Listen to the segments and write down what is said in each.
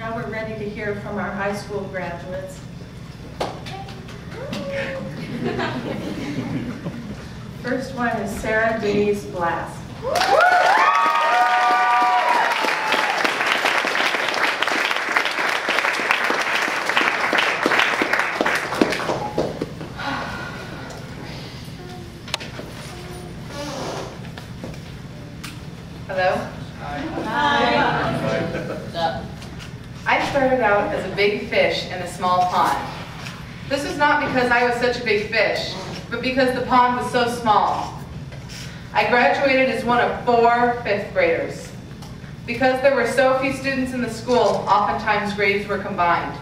Now we're ready to hear from our high school graduates. First one is Sarah Denise Blass. Hello? Hi. What's up? I started out as a big fish in a small pond. This was not because I was such a big fish, but because the pond was so small. I graduated as one of 4 fifth graders. Because there were so few students in the school, oftentimes grades were combined.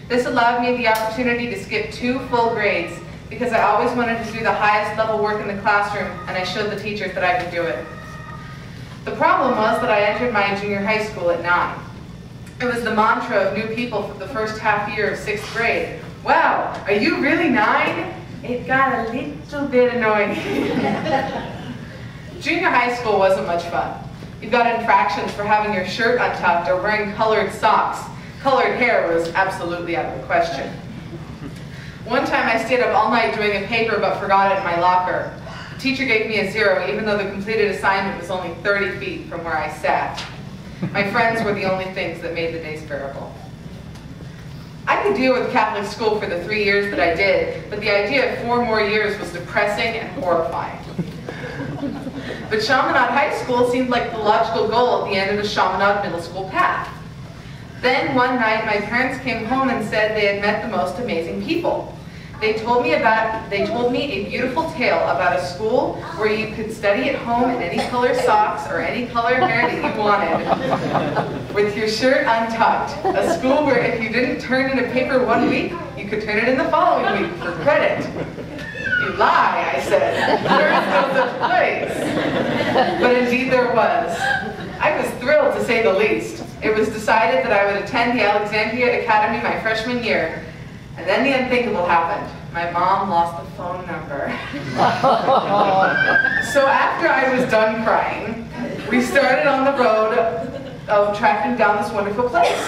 This allowed me the opportunity to skip 2 full grades because I always wanted to do the highest level work in the classroom, and I showed the teachers that I could do it. The problem was that I entered my junior high school at 9. It was the mantra of new people for the first half year of 6th grade. Wow, are you really 9? It got a little bit annoying. Junior high school wasn't much fun. You got infractions for having your shirt untucked or wearing colored socks. Colored hair was absolutely out of the question. One time I stayed up all night doing a paper but forgot it in my locker. The teacher gave me a 0 even though the completed assignment was only 30 feet from where I sat. My friends were the only things that made the days bearable. I could deal with Catholic school for the 3 years that I did, but the idea of 4 more years was depressing and horrifying. But Chaminade High School seemed like the logical goal at the end of the Chaminade Middle School path. Then one night my parents came home and said they had met the most amazing people. They told me a beautiful tale about a school where you could study at home in any color socks or any color hair that you wanted, with your shirt untucked. A school where if you didn't turn in a paper one week, you could turn it in the following week for credit. You lie, I said. There is no such place. But indeed there was. I was thrilled to say the least. It was decided that I would attend the Alexandria Academy my freshman year. And then the unthinkable happened. My mom lost the phone number. So after I was done crying, we started on the road of tracking down this wonderful place.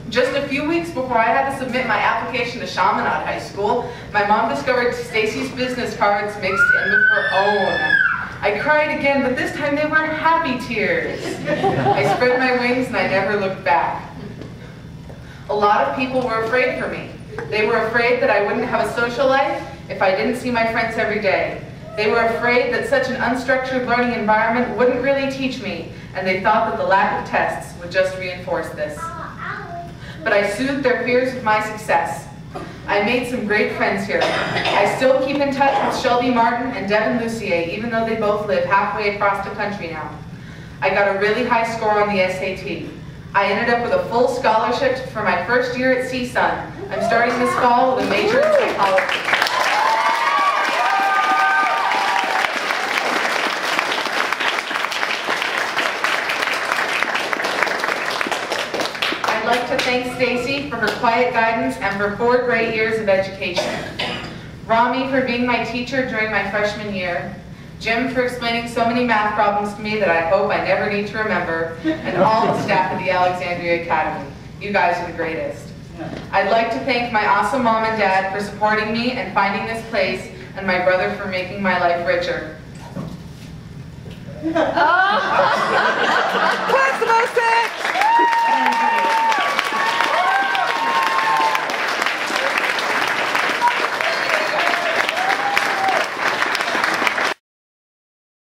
Just a few weeks before I had to submit my application to Chaminade High School, my mom discovered Stacy's business cards mixed in with her own. I cried again, but this time they were happy tears. I spread my wings and I never looked back. A lot of people were afraid for me. They were afraid that I wouldn't have a social life if I didn't see my friends every day. They were afraid that such an unstructured learning environment wouldn't really teach me, and they thought that the lack of tests would just reinforce this. But I soothed their fears with my success. I made some great friends here. I still keep in touch with Shelby Martin and Devin Lucier, even though they both live halfway across the country now. I got a really high score on the SAT. I ended up with a full scholarship for my first year at CSUN. I'm starting this fall with a major in psychology. I'd like to thank Stacy for her quiet guidance and for 4 great years of education. Rami for being my teacher during my freshman year. Jim for explaining so many math problems to me that I hope I never need to remember, and all the staff at the Alexandria Academy. You guys are the greatest. I'd like to thank my awesome mom and dad for supporting me and finding this place, and my brother for making my life richer. Class of 06!